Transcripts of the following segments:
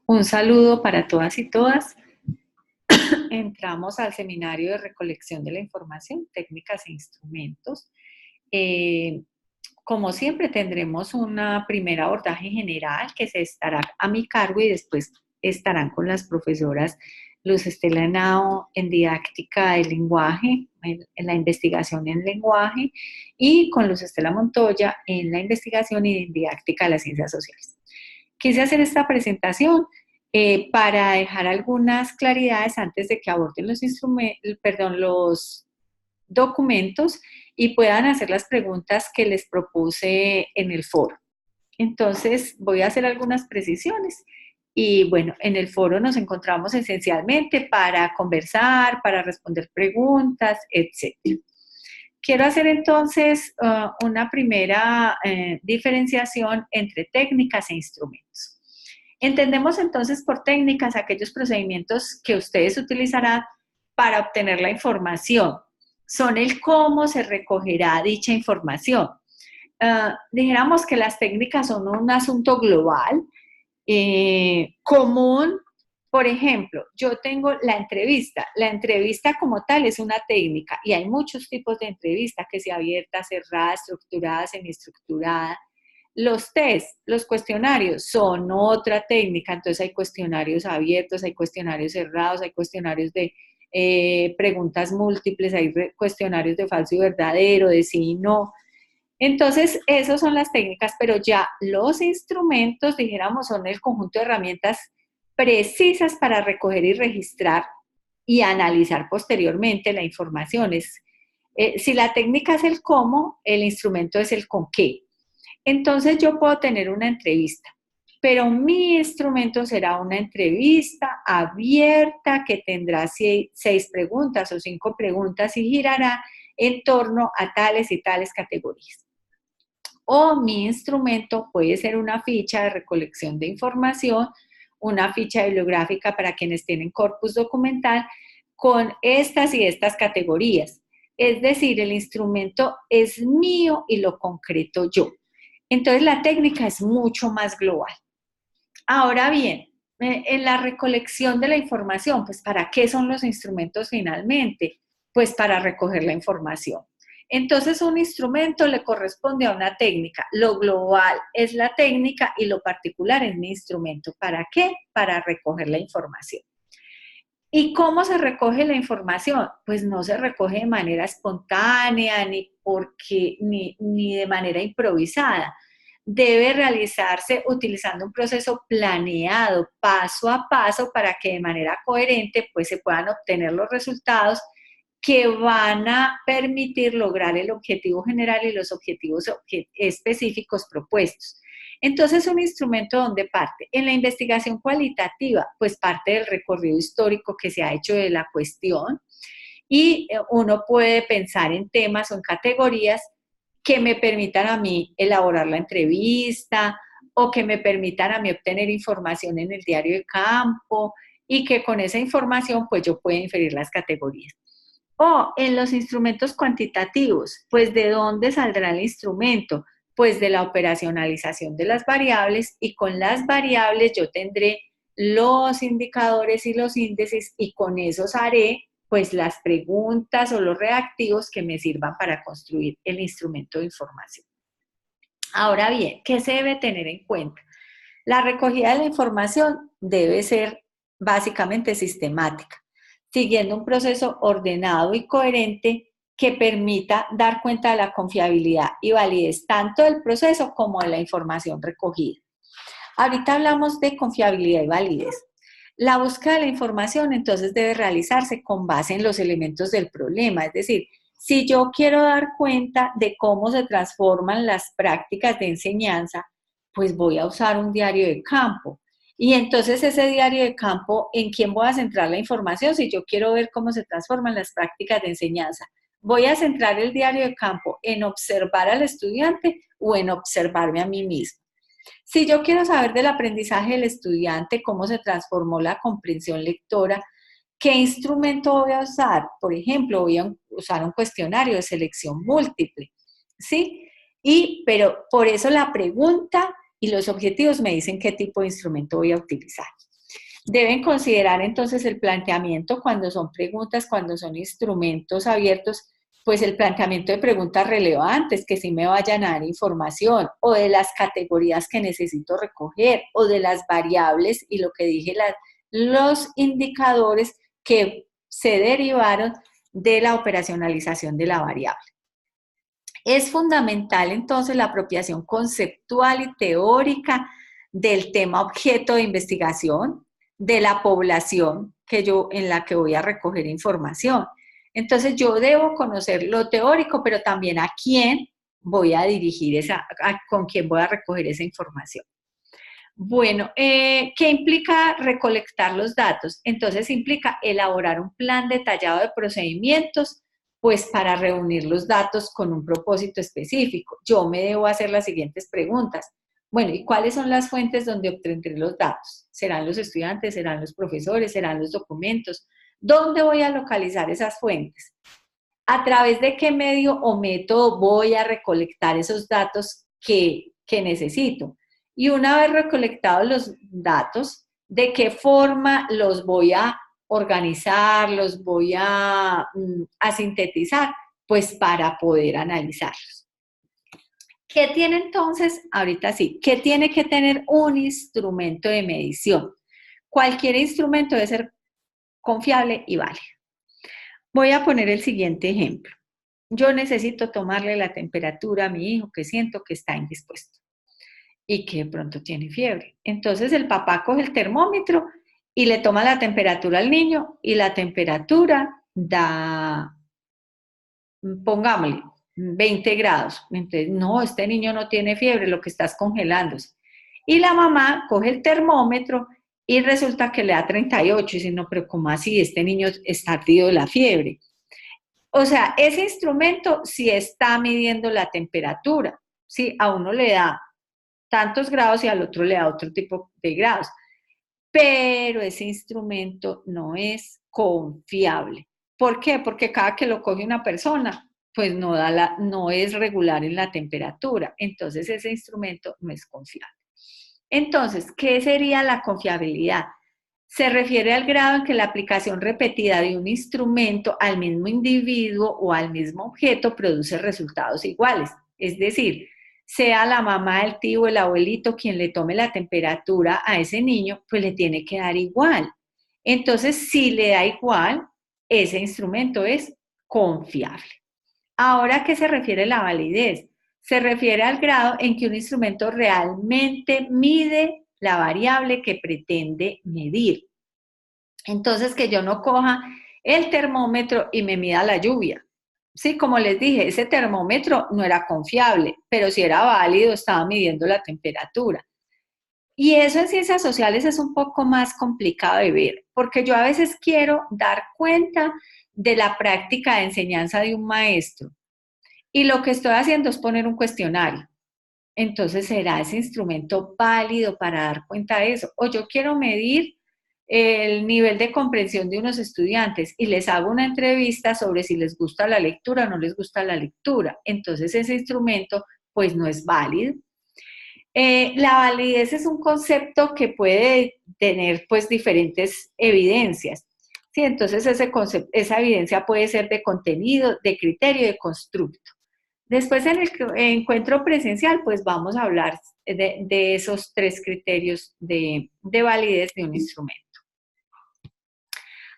Un saludo para todas y todas. Entramos al seminario de recolección de la información, técnicas e instrumentos. Como siempre, tendremos una primera abordaje general que se estará a mi cargo y después estarán con las profesoras Luz Estela Henao en didáctica del lenguaje, en la investigación en lenguaje, y con Luz Estela Montoya en la investigación y en didáctica de las ciencias sociales. Quise hacer esta presentación para dejar algunas claridades antes de que aborden los documentos y puedan hacer las preguntas que les propuse en el foro. Entonces, voy a hacer algunas precisiones. Y bueno, en el foro nos encontramos esencialmente para conversar, para responder preguntas, etc. Quiero hacer entonces una primera diferenciación entre técnicas e instrumentos. Entendemos entonces por técnicas aquellos procedimientos que ustedes utilizarán para obtener la información. Son el cómo se recogerá dicha información. Dijéramos que las técnicas son un asunto global, común. Por ejemplo, yo tengo la entrevista. La entrevista como tal es una técnica y hay muchos tipos de entrevista, que sea abierta, cerrada, estructurada, semiestructurada. Los test, los cuestionarios son otra técnica, entonces hay cuestionarios abiertos, hay cuestionarios cerrados, hay cuestionarios de preguntas múltiples, hay cuestionarios de falso y verdadero, de sí y no. Entonces, esas son las técnicas, pero ya los instrumentos, dijéramos, son el conjunto de herramientas precisas para recoger y registrar y analizar posteriormente la información. Si la técnica es el cómo, el instrumento es el con qué. Entonces yo puedo tener una entrevista, pero mi instrumento será una entrevista abierta que tendrá 6 preguntas o 5 preguntas y girará en torno a tales y tales categorías. O mi instrumento puede ser una ficha de recolección de información, una ficha bibliográfica para quienes tienen corpus documental con estas y estas categorías. Es decir, el instrumento es mío y lo concreto yo. Entonces la técnica es mucho más global. Ahora bien, en la recolección de la información, pues ¿para qué son los instrumentos finalmente? Pues para recoger la información. Entonces un instrumento le corresponde a una técnica. Lo global es la técnica y lo particular es mi instrumento. ¿Para qué? Para recoger la información. ¿Y cómo se recoge la información? Pues no se recoge de manera espontánea ni de manera improvisada. Debe realizarse utilizando un proceso planeado, paso a paso, para que de manera coherente pues, se puedan obtener los resultados que van a permitir lograr el objetivo general y los objetivos específicos propuestos. Entonces, un instrumento, ¿dónde parte? En la investigación cualitativa, pues parte del recorrido histórico que se ha hecho de la cuestión, y uno puede pensar en temas o en categorías que me permitan a mí elaborar la entrevista o que me permitan a mí obtener información en el diario de campo y que con esa información pues yo pueda inferir las categorías. O en los instrumentos cuantitativos, pues ¿de dónde saldrá el instrumento? Pues de la operacionalización de las variables, y con las variables yo tendré los indicadores y los índices y con esos haré pues las preguntas o los reactivos que me sirvan para construir el instrumento de información. Ahora bien, ¿qué se debe tener en cuenta? La recogida de la información debe ser básicamente sistemática, siguiendo un proceso ordenado y coherente que permita dar cuenta de la confiabilidad y validez tanto del proceso como de la información recogida. Ahorita hablamos de confiabilidad y validez. La búsqueda de la información entonces debe realizarse con base en los elementos del problema, es decir, si yo quiero dar cuenta de cómo se transforman las prácticas de enseñanza, pues voy a usar un diario de campo. Y entonces ese diario de campo, ¿en quién voy a centrar la información? Si yo quiero ver cómo se transforman las prácticas de enseñanza, ¿voy a centrar el diario de campo en observar al estudiante o en observarme a mí mismo? Si yo quiero saber del aprendizaje del estudiante, cómo se transformó la comprensión lectora, ¿qué instrumento voy a usar? Por ejemplo, voy a usar un cuestionario de selección múltiple, ¿sí? Pero por eso la pregunta y los objetivos me dicen qué tipo de instrumento voy a utilizar. Deben considerar entonces el planteamiento cuando son preguntas, cuando son instrumentos abiertos, pues el planteamiento de preguntas relevantes que sí me vayan a dar información, o de las categorías que necesito recoger, o de las variables y lo que dije, los indicadores que se derivaron de la operacionalización de la variable. Es fundamental entonces la apropiación conceptual y teórica del tema objeto de investigación, de la población en la que voy a recoger información. Entonces yo debo conocer lo teórico, pero también a quién voy a dirigir con quién voy a recoger esa información. Bueno, ¿qué implica recolectar los datos? Entonces implica elaborar un plan detallado de procedimientos, pues para reunir los datos con un propósito específico. Yo me debo hacer las siguientes preguntas. Bueno, ¿y cuáles son las fuentes donde obtendré los datos? ¿Serán los estudiantes? ¿Serán los profesores? ¿Serán los documentos? ¿Dónde voy a localizar esas fuentes? ¿A través de qué medio o método voy a recolectar esos datos que necesito? Y una vez recolectados los datos, ¿de qué forma los voy a organizar, los voy a sintetizar? Pues para poder analizarlos. ¿Qué tiene entonces? Ahorita sí, ¿qué tiene que tener un instrumento de medición? Cualquier instrumento debe ser confiable y válido. Voy a poner el siguiente ejemplo. Yo necesito tomarle la temperatura a mi hijo que siento que está indispuesto y que de pronto tiene fiebre. Entonces el papá coge el termómetro y le toma la temperatura al niño y la temperatura da, pongámosle, 20 grados. Entonces, no, este niño no tiene fiebre, lo que está es congelándose. Y la mamá coge el termómetro y resulta que le da 38 y dice, no, pero ¿cómo así? Este niño está ardido de la fiebre. O sea, ese instrumento sí está midiendo la temperatura, ¿sí? A uno le da tantos grados y al otro le da otro tipo de grados, pero ese instrumento no es confiable. ¿Por qué? Porque cada que lo coge una persona, pues no es regular en la temperatura, entonces ese instrumento no es confiable. Entonces, ¿qué sería la confiabilidad? Se refiere al grado en que la aplicación repetida de un instrumento al mismo individuo o al mismo objeto produce resultados iguales. Es decir, sea la mamá, el tío, el abuelito quien le tome la temperatura a ese niño, pues le tiene que dar igual. Entonces, si le da igual, ese instrumento es confiable. Ahora, ¿a qué se refiere la validez? Se refiere al grado en que un instrumento realmente mide la variable que pretende medir. Entonces, que yo no coja el termómetro y me mida la lluvia. Sí, como les dije, ese termómetro no era confiable, pero si era válido, estaba midiendo la temperatura. Y eso en ciencias sociales es un poco más complicado de ver, porque yo a veces quiero dar cuenta de la práctica de enseñanza de un maestro. Y lo que estoy haciendo es poner un cuestionario. Entonces, ¿será ese instrumento válido para dar cuenta de eso? O yo quiero medir el nivel de comprensión de unos estudiantes y les hago una entrevista sobre si les gusta la lectura o no les gusta la lectura. Entonces, ese instrumento, pues, no es válido. La validez es un concepto que puede tener, pues, diferentes evidencias. Sí, entonces, esa evidencia puede ser de contenido, de criterio, de constructo. Después en el encuentro presencial, pues vamos a hablar de esos tres criterios de validez de un instrumento.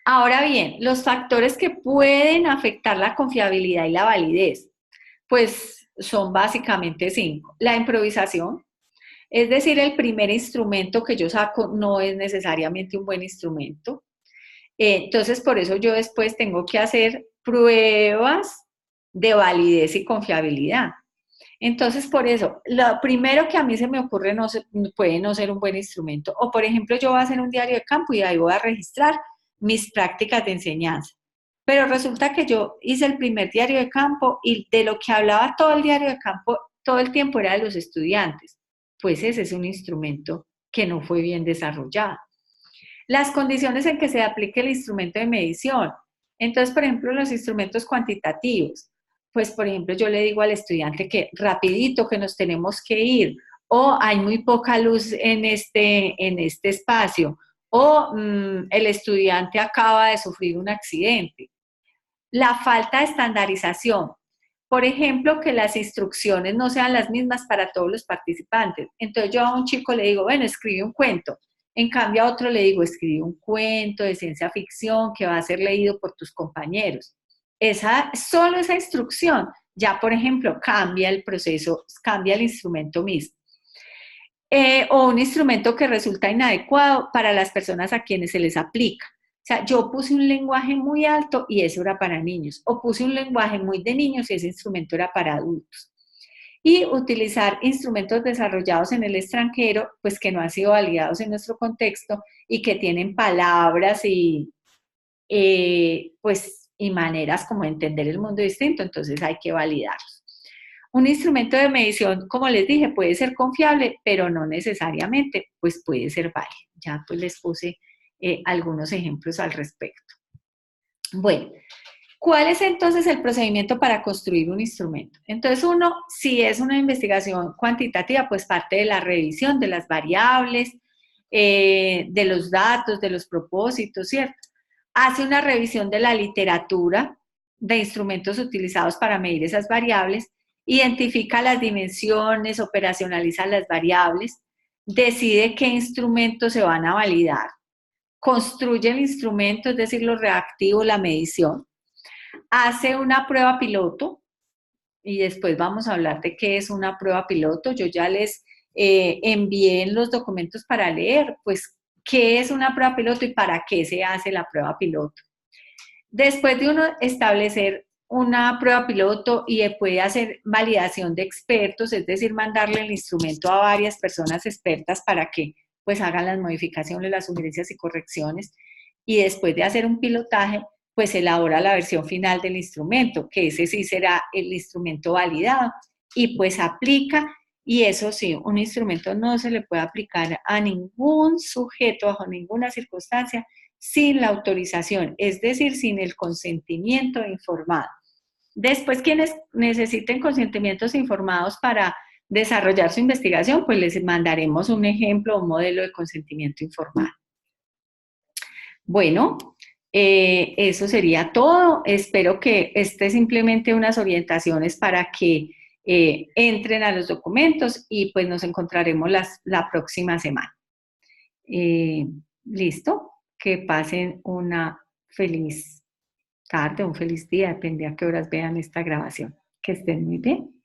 Ahora bien, los factores que pueden afectar la confiabilidad y la validez, pues son básicamente 5. La improvisación, es decir, el primer instrumento que yo saco no es necesariamente un buen instrumento. Entonces, por eso yo después tengo que hacer pruebas de validez y confiabilidad. Entonces, por eso, lo primero que a mí se me ocurre puede no ser un buen instrumento. O, por ejemplo, yo voy a hacer un diario de campo y ahí voy a registrar mis prácticas de enseñanza. Pero resulta que yo hice el primer diario de campo y de lo que hablaba todo el diario de campo, todo el tiempo era de los estudiantes. Pues ese es un instrumento que no fue bien desarrollado. Las condiciones en que se aplique el instrumento de medición. Entonces, por ejemplo, los instrumentos cuantitativos. Pues, por ejemplo, yo le digo al estudiante que rapidito que nos tenemos que ir, o hay muy poca luz en este espacio, o el estudiante acaba de sufrir un accidente. La falta de estandarización. Por ejemplo, que las instrucciones no sean las mismas para todos los participantes. Entonces yo a un chico le digo, bueno, escribe un cuento. En cambio a otro le digo, escribe un cuento de ciencia ficción que va a ser leído por tus compañeros. Solo esa instrucción ya, por ejemplo, cambia el proceso, cambia el instrumento mismo. O un instrumento que resulta inadecuado para las personas a quienes se les aplica. O sea, yo puse un lenguaje muy alto y eso era para niños, o puse un lenguaje muy de niños y ese instrumento era para adultos. Y utilizar instrumentos desarrollados en el extranjero, pues que no han sido validados en nuestro contexto y que tienen palabras y, pues, y maneras como de entender el mundo distinto, entonces hay que validarlos. Un instrumento de medición, como les dije, puede ser confiable, pero no necesariamente, pues puede ser válido. Ya pues les puse algunos ejemplos al respecto. Bueno, ¿cuál es entonces el procedimiento para construir un instrumento? Entonces uno, si es una investigación cuantitativa, pues parte de la revisión de las variables, de los datos, de los propósitos, ¿cierto? Hace una revisión de la literatura de instrumentos utilizados para medir esas variables, identifica las dimensiones, operacionaliza las variables, decide qué instrumentos se van a validar, construye el instrumento, es decir, lo reactivo, la medición, hace una prueba piloto y después vamos a hablar de qué es una prueba piloto. Yo ya les envié en los documentos para leer, pues, qué es una prueba piloto y para qué se hace la prueba piloto. Después de uno establecer una prueba piloto y puede hacer validación de expertos, es decir, mandarle el instrumento a varias personas expertas para que pues hagan las modificaciones, las sugerencias y correcciones. Y después de hacer un pilotaje, pues elabora la versión final del instrumento, que ese sí será el instrumento validado y pues aplica. Y eso sí, un instrumento no se le puede aplicar a ningún sujeto bajo ninguna circunstancia sin la autorización, es decir, sin el consentimiento informado. Después, quienes necesiten consentimientos informados para desarrollar su investigación, pues les mandaremos un ejemplo, un modelo de consentimiento informado. Bueno, eso sería todo. Espero que esté simplemente unas orientaciones para que entren a los documentos y pues nos encontraremos la próxima semana. ¿Listo? Que pasen una feliz tarde, un feliz día, depende a qué horas vean esta grabación. Que estén muy bien.